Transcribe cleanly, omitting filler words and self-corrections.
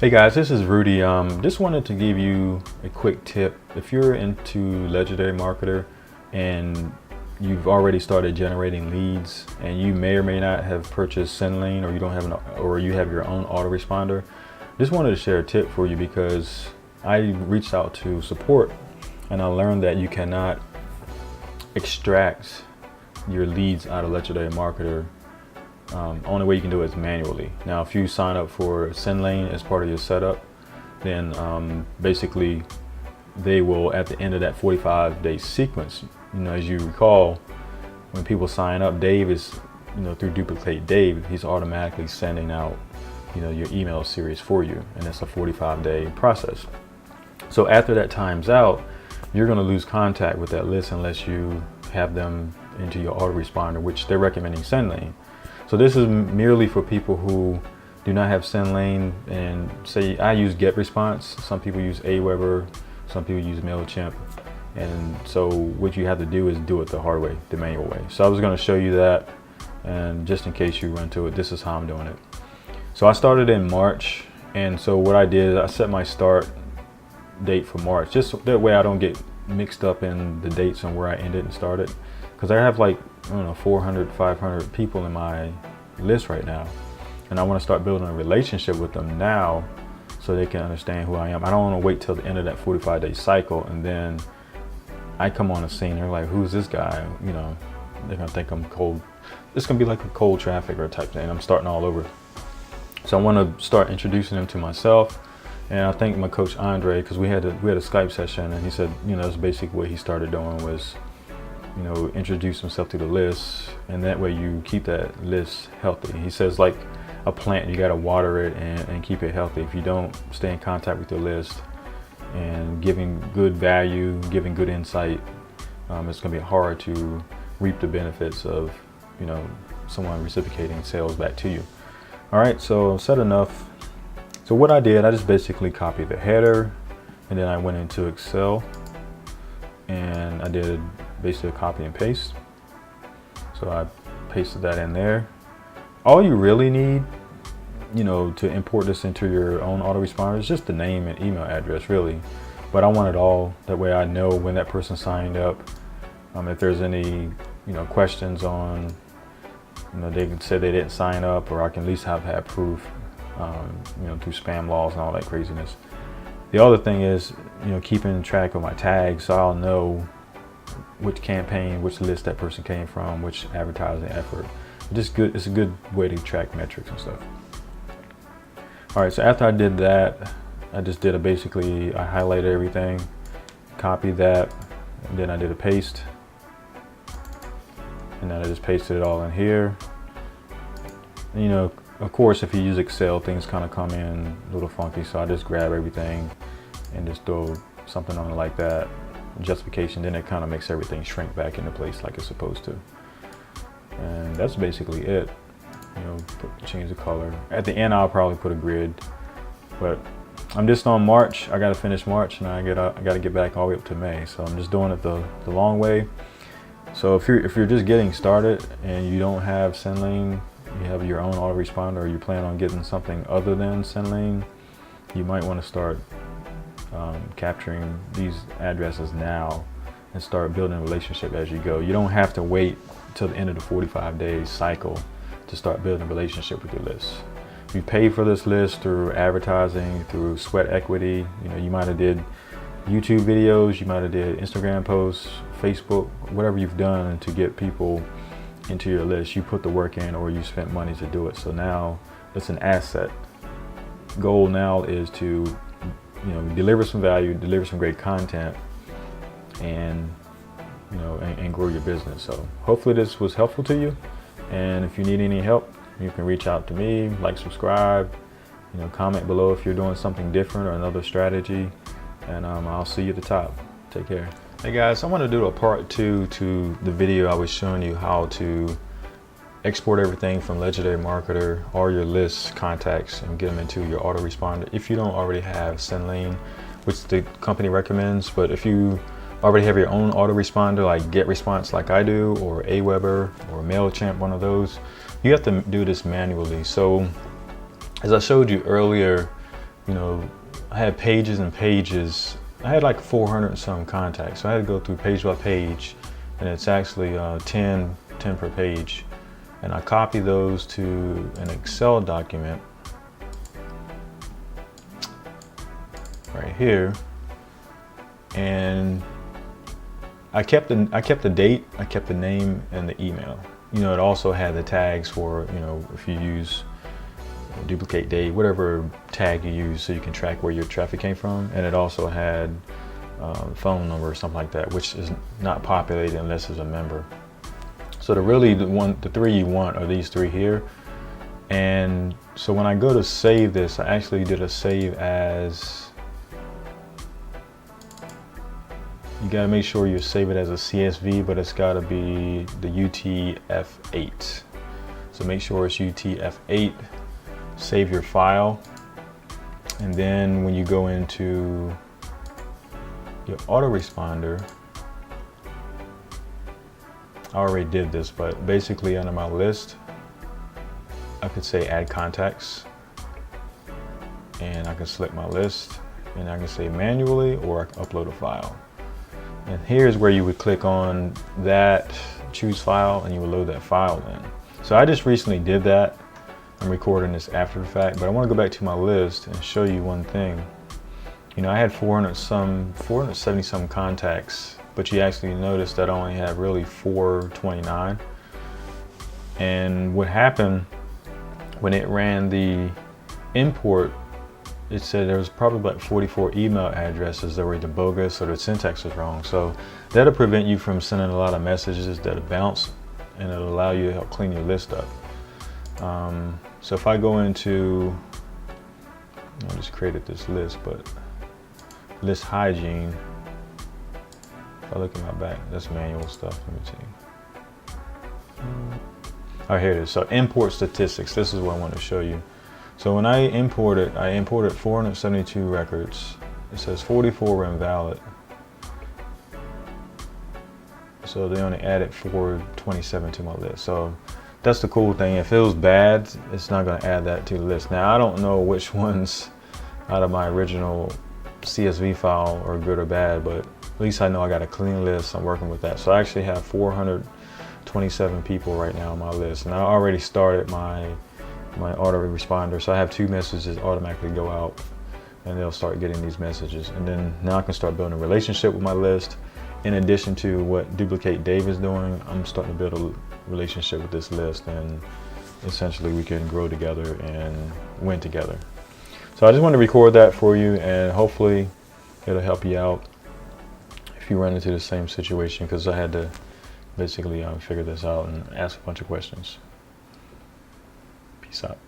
Hey guys, this is Rudy. Just wanted to give you a quick tip. If you're into Legendary Marketer and you've already started generating leads and you may or may not have purchased sendlane, or you don't have or you have your own autoresponder, just wanted to share a tip for you because I reached out to support and I learned that you cannot extract your leads out of Legendary Marketer. Only way you can do it is manually. Now, if you sign up for sendlane as part of your setup, then basically they will, at the end of that 45-day sequence, as you recall, when people sign up, Dave is, through Duplicate Dave, he's automatically sending out, your email series for you, and it's a 45-day process. So after that time's out, you're going to lose contact with that list unless you have them into your autoresponder, which they're recommending sendlane. So this is merely for people who do not have sendlane, and say I use GetResponse. Some people use aweber, some people use mailchimp, and so what you have to do is do it the hard way, the manual way. So I was going to show you that, and just in case you run into it, this is how I'm doing it. So I started in March, and so what I did is I set my start date for March, just that way I don't get mixed up in the dates and where I ended and started, because I have like 400, 500 people in my list right now, and I want to start building a relationship with them now so they can understand who I am. I don't want to wait till the end of that 45-day cycle and then I come on the scene, they're like, who's this guy? They're gonna think I'm cold. It's gonna be like a cold traffic or type thing. I'm starting all over. So I want to start introducing them to myself, and I think my coach Andre, because we had a Skype session, and he said, that's basically what he started doing was introduce himself to the list, and that way you keep that list healthy. He says, like a plant, you got to water it and keep it healthy. If you don't stay in contact with your list and giving good value, giving good insight, it's going to be hard to reap the benefits of someone reciprocating sales back to you. All right, so I've said enough. So what I did, I just basically copied the header, and then I went into Excel and I did basically a copy and paste. So I pasted that in there. All you really need, to import this into your own autoresponder is just the name and email address, really. But I want it all, that way I know when that person signed up. If there's any, questions on, they can say they didn't sign up, or I can at least have proof, through spam laws and all that craziness. The other thing is, keeping track of my tags, so I'll know which campaign, which list that person came from, which advertising effort. Just good. It's a good way to track metrics and stuff. All right, so after I did that, I just did I highlighted everything, copied that, and then I did a paste, and then I just pasted it all in here. And, of course, if you use Excel, things kind of come in a little funky, so I just grab everything and just throw something on it like that. Justification, then it kind of makes everything shrink back into place like it's supposed to. And that's basically it. Change the color. At the end, I'll probably put a grid, but I'm just on March. I got to finish March, and I got to get back all the way up to May. So I'm just doing it the long way. So if you're just getting started and you don't have sendlane, you have your own autoresponder, or you plan on getting something other than sendlane, you might want to start capturing these addresses now and start building a relationship as you go. You don't have to wait till the end of the 45-day cycle to start building a relationship with your list. You pay for this list through advertising, through sweat equity. You might have did YouTube videos, you might have did Instagram posts, Facebook, whatever you've done to get people into your list. You put the work in, or you spent money to do it. So now it's an asset. Goal now is to deliver some value, deliver some great content, and and grow your business. So hopefully this was helpful to you, and if you need any help, you can reach out to me, subscribe, comment below if you're doing something different or another strategy, and I'll see you at the top. Take care. Hey guys, I want to do a part 2 to the video I was showing you how to export everything from Legendary Marketer, all your lists, contacts, and get them into your autoresponder if you don't already have sendlane, which the company recommends. But if you already have your own autoresponder like GetResponse like I do, or aweber or mailchimp, one of those, you have to do this manually. So as I showed you earlier, you know, I had pages and pages. I had like 400 and some contacts. So I had to go through page by page, and it's actually 10 per page. And I copy those to an Excel document right here. And I kept the date, I kept the name and the email. You know, it also had the tags for, you know, if you use duplicate date, whatever tag you use, so you can track where your traffic came from. And it also had phone number or something like that, which is not populated unless it's a member. So the three you want are these three here. And so when I go to save this, I actually did a save as, you gotta make sure you save it as a CSV, but it's gotta be the UTF-8. So make sure it's UTF-8, save your file. And then when you go into your autoresponder, I already did this, but basically under my list, I could say add contacts, and I can select my list, and I can say manually, or I can upload a file. And here's where you would click on that, choose file, and you would load that file in. So I just recently did that. I'm recording this after the fact, but I want to go back to my list and show you one thing. You know, I had 470 some contacts, but you actually notice that I only have really 429. And what happened when it ran the import, it said there was probably like 44 email addresses that were either bogus or the syntax was wrong. So that'll prevent you from sending a lot of messages that'll bounce, and it'll allow you to help clean your list up. So if I go into, I just created this list, but list hygiene, if I look at my back, that's manual stuff. Let me see. Oh, here it is. So import statistics. This is what I want to show you. So when I imported 472 records. It says 44 were invalid. So they only added 427 to my list. So that's the cool thing. If it was bad, it's not going to add that to the list. Now, I don't know which ones out of my original CSV file are good or bad, but at least I know I got a clean list. I'm working with that. So I actually have 427 people right now on my list. And I already started my autoresponder. So I have 2 messages automatically go out, and they'll start getting these messages. And then now I can start building a relationship with my list. In addition to what Duplicate Dave is doing, I'm starting to build a relationship with this list, and essentially we can grow together and win together. So I just wanted to record that for you, and hopefully it'll help you out if you run into the same situation, because I had to basically figure this out and ask a bunch of questions. Peace out.